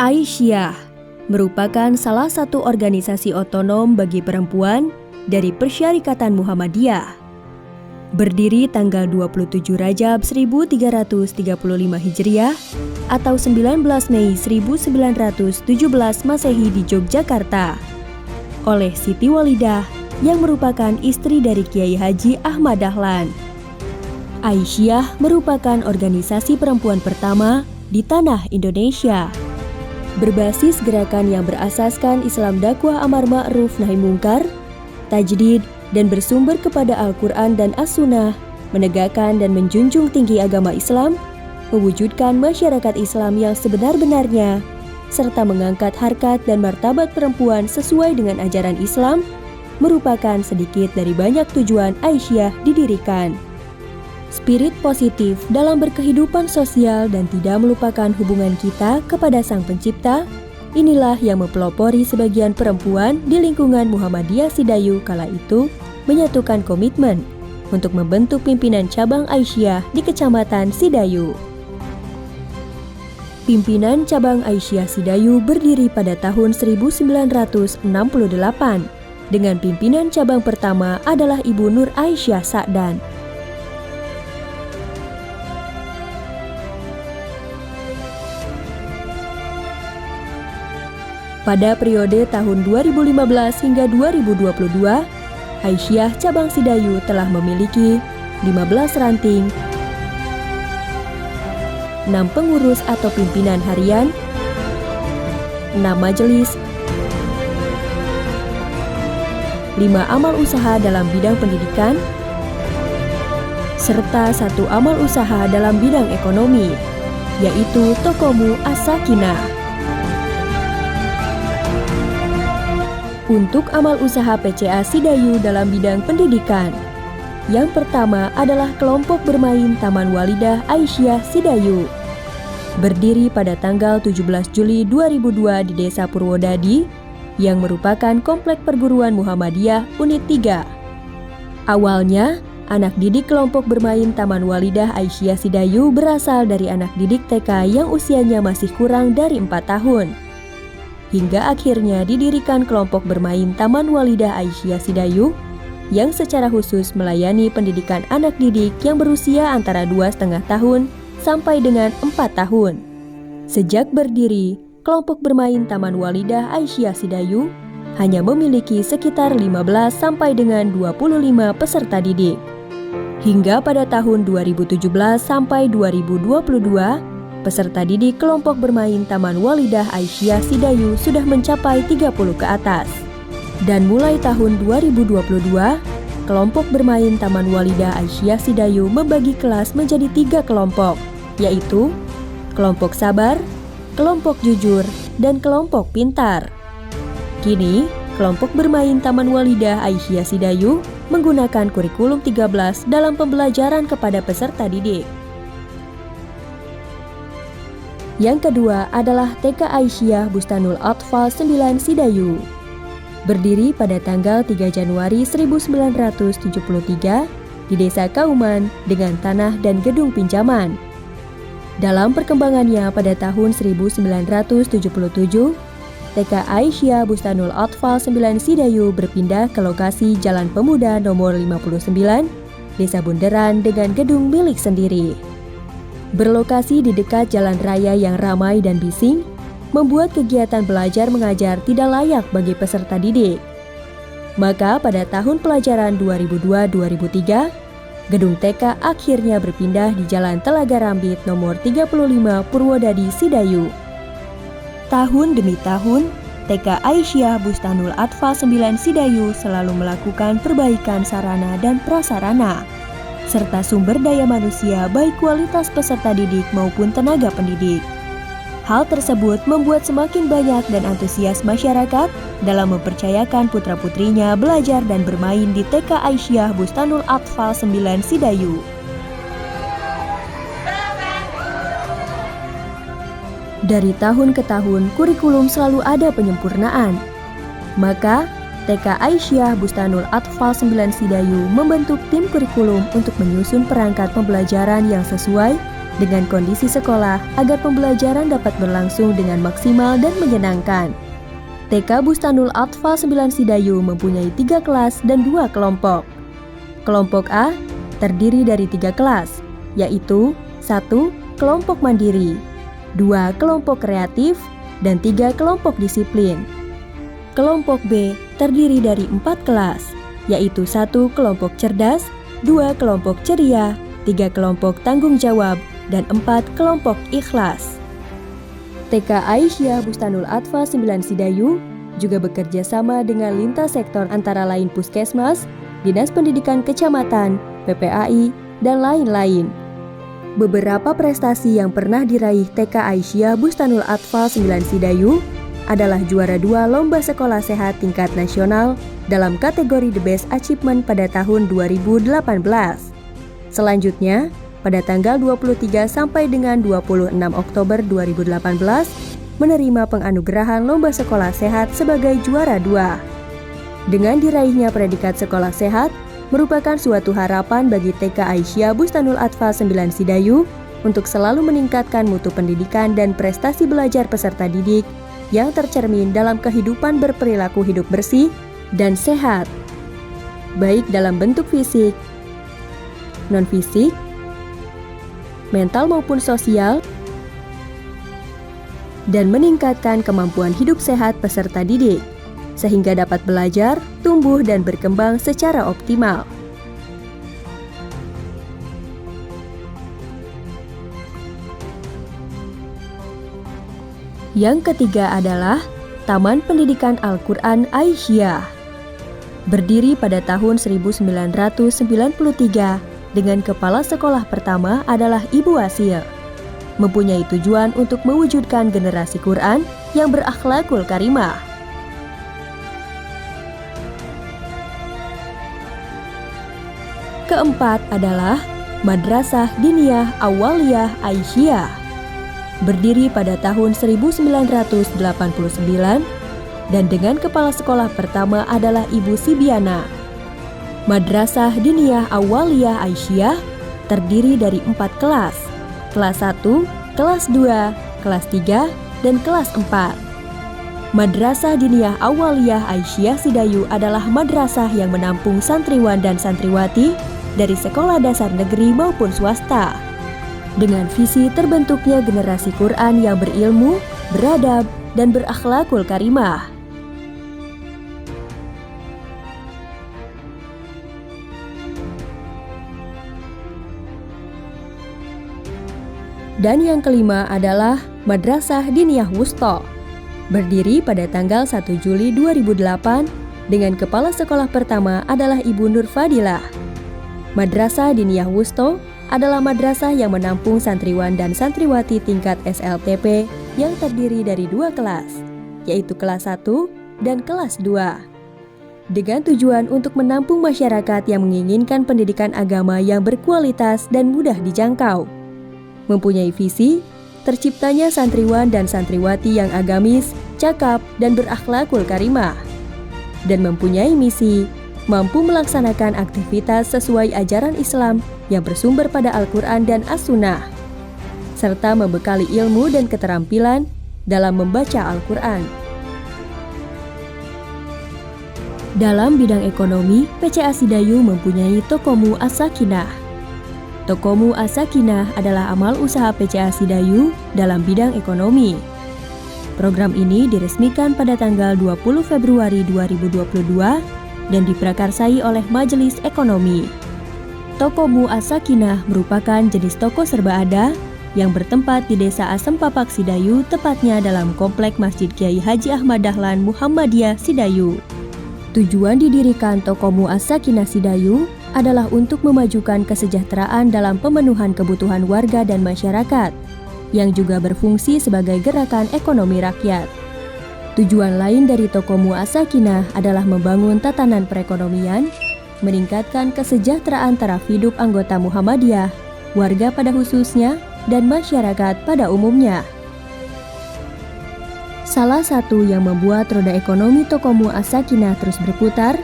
Aisyah merupakan salah satu organisasi otonom bagi perempuan dari Persyarikatan Muhammadiyah. Berdiri tanggal 27 Rajab 1335 Hijriah atau 19 Mei 1917 Masehi di Yogyakarta oleh Siti Walidah yang merupakan istri dari Kiai Haji Ahmad Dahlan. Aisyah merupakan organisasi perempuan pertama di tanah Indonesia. Berbasis gerakan yang berasaskan Islam dakwah amar ma'ruf nahi mungkar, tajdid, dan bersumber kepada Al-Quran dan As-Sunnah, menegakkan dan menjunjung tinggi agama Islam, mewujudkan masyarakat Islam yang sebenar-benarnya, serta mengangkat harkat dan martabat perempuan sesuai dengan ajaran Islam, merupakan sedikit dari banyak tujuan Aisyah didirikan. Spirit positif dalam berkehidupan sosial dan tidak melupakan hubungan kita kepada Sang Pencipta, inilah yang mempelopori sebagian perempuan di lingkungan Muhammadiyah Sidayu kala itu menyatukan komitmen untuk membentuk pimpinan cabang Aisyah di Kecamatan Sidayu. Pimpinan cabang Aisyah Sidayu berdiri pada tahun 1968 dengan pimpinan cabang pertama adalah Ibu Nur Aisyah Sa'dan. Pada periode tahun 2015 hingga 2022, Aisyah Cabang Sidayu telah memiliki 15 ranting, 6 pengurus atau pimpinan harian, 6 majelis, 5 amal usaha dalam bidang pendidikan, serta 1 amal usaha dalam bidang ekonomi, yaitu Tokomu As-Sakinah. Untuk amal usaha PCA Sidayu dalam bidang pendidikan, yang pertama adalah kelompok bermain Taman Walidah Aisyah Sidayu. Berdiri pada tanggal 17 Juli 2002 di Desa Purwodadi, yang merupakan komplek perguruan Muhammadiyah Unit 3. Awalnya, anak didik kelompok bermain Taman Walidah Aisyah Sidayu berasal dari anak didik TK yang usianya masih kurang dari 4 tahun. Hingga akhirnya didirikan kelompok bermain Taman Walidah Aisyah Sidayu yang secara khusus melayani pendidikan anak didik yang berusia antara 2,5 tahun sampai dengan 4 tahun. Sejak berdiri, kelompok bermain Taman Walidah Aisyah Sidayu hanya memiliki sekitar 15 sampai dengan 25 peserta didik. Hingga pada tahun 2017 sampai 2022, peserta didik kelompok bermain Taman Walidah Aisyah Sidayu sudah mencapai 30 ke atas. Dan mulai tahun 2022, kelompok bermain Taman Walidah Aisyah Sidayu membagi kelas menjadi 3 kelompok, yaitu kelompok sabar, kelompok jujur, dan kelompok pintar. Kini, kelompok bermain Taman Walidah Aisyah Sidayu menggunakan kurikulum 13 dalam pembelajaran kepada peserta didik. Yang kedua adalah TK Aisyah Bustanul Atfal 9 Sidayu. Berdiri pada tanggal 3 Januari 1973 di Desa Kauman dengan tanah dan gedung pinjaman. Dalam perkembangannya pada tahun 1977, TK Aisyah Bustanul Atfal 9 Sidayu berpindah ke lokasi Jalan Pemuda nomor 59, Desa Bunderan dengan gedung milik sendiri. Berlokasi di dekat jalan raya yang ramai dan bising, membuat kegiatan belajar mengajar tidak layak bagi peserta didik. Maka pada tahun pelajaran 2002-2003, gedung TK akhirnya berpindah di Jalan Telaga Rambit nomor 35 Purwodadi Sidayu. Tahun demi tahun, TK Aisyah Bustanul Atfal 9 Sidayu selalu melakukan perbaikan sarana dan prasarana, serta sumber daya manusia baik kualitas peserta didik maupun tenaga pendidik. Hal tersebut membuat semakin banyak dan antusias masyarakat dalam mempercayakan putra-putrinya belajar dan bermain di TK Aisyah Bustanul Atfal 9 Sidayu. Dari tahun ke tahun, kurikulum selalu ada penyempurnaan. Maka, TK Aisyah Bustanul Atfal 9 Sidayu membentuk tim kurikulum untuk menyusun perangkat pembelajaran yang sesuai dengan kondisi sekolah agar pembelajaran dapat berlangsung dengan maksimal dan menyenangkan. TK Bustanul Atfal 9 Sidayu mempunyai 3 kelas dan 2 kelompok. Kelompok A terdiri dari 3 kelas, yaitu 1. Kelompok mandiri, 2. Kelompok kreatif, dan 3. Kelompok disiplin. Kelompok B terdiri dari 4 kelas, yaitu 1. Kelompok cerdas, 2. Kelompok ceria, 3. Kelompok tanggung jawab, dan 4. Kelompok ikhlas. TK Aisyah Bustanul Atfal 9 Sidayu juga bekerja sama dengan lintas sektor antara lain Puskesmas, Dinas Pendidikan Kecamatan, PPAI, dan lain-lain. Beberapa prestasi yang pernah diraih TK Aisyah Bustanul Atfal 9 Sidayu adalah juara 2 Lomba Sekolah Sehat tingkat nasional dalam kategori The Best Achievement pada tahun 2018. Selanjutnya, pada tanggal 23 sampai dengan 26 Oktober 2018, menerima penganugerahan Lomba Sekolah Sehat sebagai juara 2. Dengan diraihnya predikat sekolah sehat, merupakan suatu harapan bagi TK Aisyah Bustanul Atfal 9 Sidayu untuk selalu meningkatkan mutu pendidikan dan prestasi belajar peserta didik yang tercermin dalam kehidupan berperilaku hidup bersih dan sehat, baik dalam bentuk fisik, non-fisik, mental maupun sosial, dan meningkatkan kemampuan hidup sehat peserta didik, sehingga dapat belajar, tumbuh, dan berkembang secara optimal. Yang ketiga adalah Taman Pendidikan Al-Quran Aisyah. Berdiri pada tahun 1993, dengan kepala sekolah pertama adalah Ibu Asil. Mempunyai tujuan untuk mewujudkan generasi Quran yang berakhlakul karimah. Keempat adalah Madrasah Diniyah Awaliyah Aisyah. Berdiri pada tahun 1989 dan dengan kepala sekolah pertama adalah Ibu Sibiana. Madrasah Diniyah Awaliyah Aisyah terdiri dari 4 kelas, kelas 1, kelas 2, kelas 3, dan kelas 4. Madrasah Diniyah Awaliyah Aisyah Sidayu adalah madrasah yang menampung santriwan dan santriwati dari sekolah dasar negeri maupun swasta, dengan visi terbentuknya generasi Quran yang berilmu, beradab, dan berakhlakul karimah. Dan yang kelima adalah Madrasah Diniyah Wusto. Berdiri pada tanggal 1 Juli 2008 dengan kepala sekolah pertama adalah Ibu Nur Fadilah. Madrasah Diniyah Wusto adalah madrasah yang menampung santriwan dan santriwati tingkat SLTP yang terdiri dari 2 kelas, yaitu kelas 1 dan kelas 2. Dengan tujuan untuk menampung masyarakat yang menginginkan pendidikan agama yang berkualitas dan mudah dijangkau. Mempunyai visi, terciptanya santriwan dan santriwati yang agamis, cakap, dan berakhlakul karimah. Dan mempunyai misi, mampu melaksanakan aktivitas sesuai ajaran Islam yang bersumber pada Al-Quran dan As-Sunnah, serta membekali ilmu dan keterampilan dalam membaca Al-Quran. Dalam bidang ekonomi, PCA Sidayu mempunyai Tokomu As-Sakinah. Tokomu As-Sakinah adalah amal usaha PCA Sidayu dalam bidang ekonomi. Program ini diresmikan pada tanggal 20 Februari 2022 dan diprakarsai oleh Majelis Ekonomi. Tokomu As-Sakinah merupakan jenis toko serba ada yang bertempat di Desa Asempapak Sidayu, tepatnya dalam Komplek Masjid Kiai Haji Ahmad Dahlan Muhammadiyah Sidayu. Tujuan didirikan Tokomu As-Sakinah Sidayu adalah untuk memajukan kesejahteraan dalam pemenuhan kebutuhan warga dan masyarakat, yang juga berfungsi sebagai gerakan ekonomi rakyat. Tujuan lain dari Tokomu As-Sakinah adalah membangun tatanan perekonomian, meningkatkan kesejahteraan taraf hidup anggota Muhammadiyah, warga pada khususnya, dan masyarakat pada umumnya. Salah satu yang membuat roda ekonomi Tokomu As-Sakinah terus berputar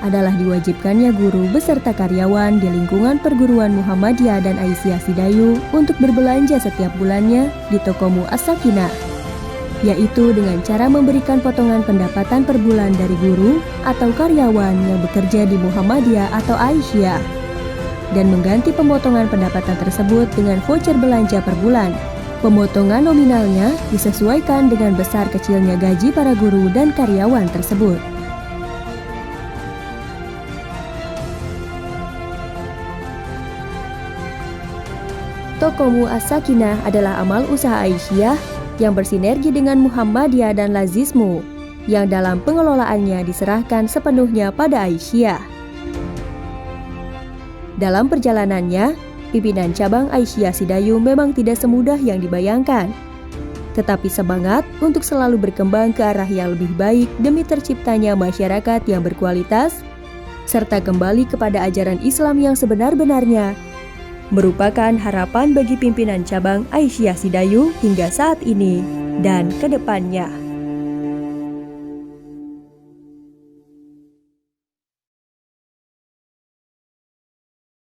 adalah diwajibkannya guru beserta karyawan di lingkungan perguruan Muhammadiyah dan Aisyah Sidayu untuk berbelanja setiap bulannya di Tokomu As-Sakinah, yaitu dengan cara memberikan potongan pendapatan per bulan dari guru atau karyawan yang bekerja di Muhammadiyah atau Aisyah, dan mengganti pemotongan pendapatan tersebut dengan voucher belanja per bulan. Pemotongan nominalnya disesuaikan dengan besar kecilnya gaji para guru dan karyawan tersebut. Tokomu As-Sakinah adalah amal usaha Aisyah yang bersinergi dengan Muhammadiyah dan Lazismu, yang dalam pengelolaannya diserahkan sepenuhnya pada Aisyah. Dalam perjalanannya, pimpinan cabang Aisyah Sidayu memang tidak semudah yang dibayangkan, tetapi semangat untuk selalu berkembang ke arah yang lebih baik demi terciptanya masyarakat yang berkualitas, serta kembali kepada ajaran Islam yang sebenar-benarnya, merupakan harapan bagi pimpinan cabang Aisyah Sidayu hingga saat ini dan ke depannya.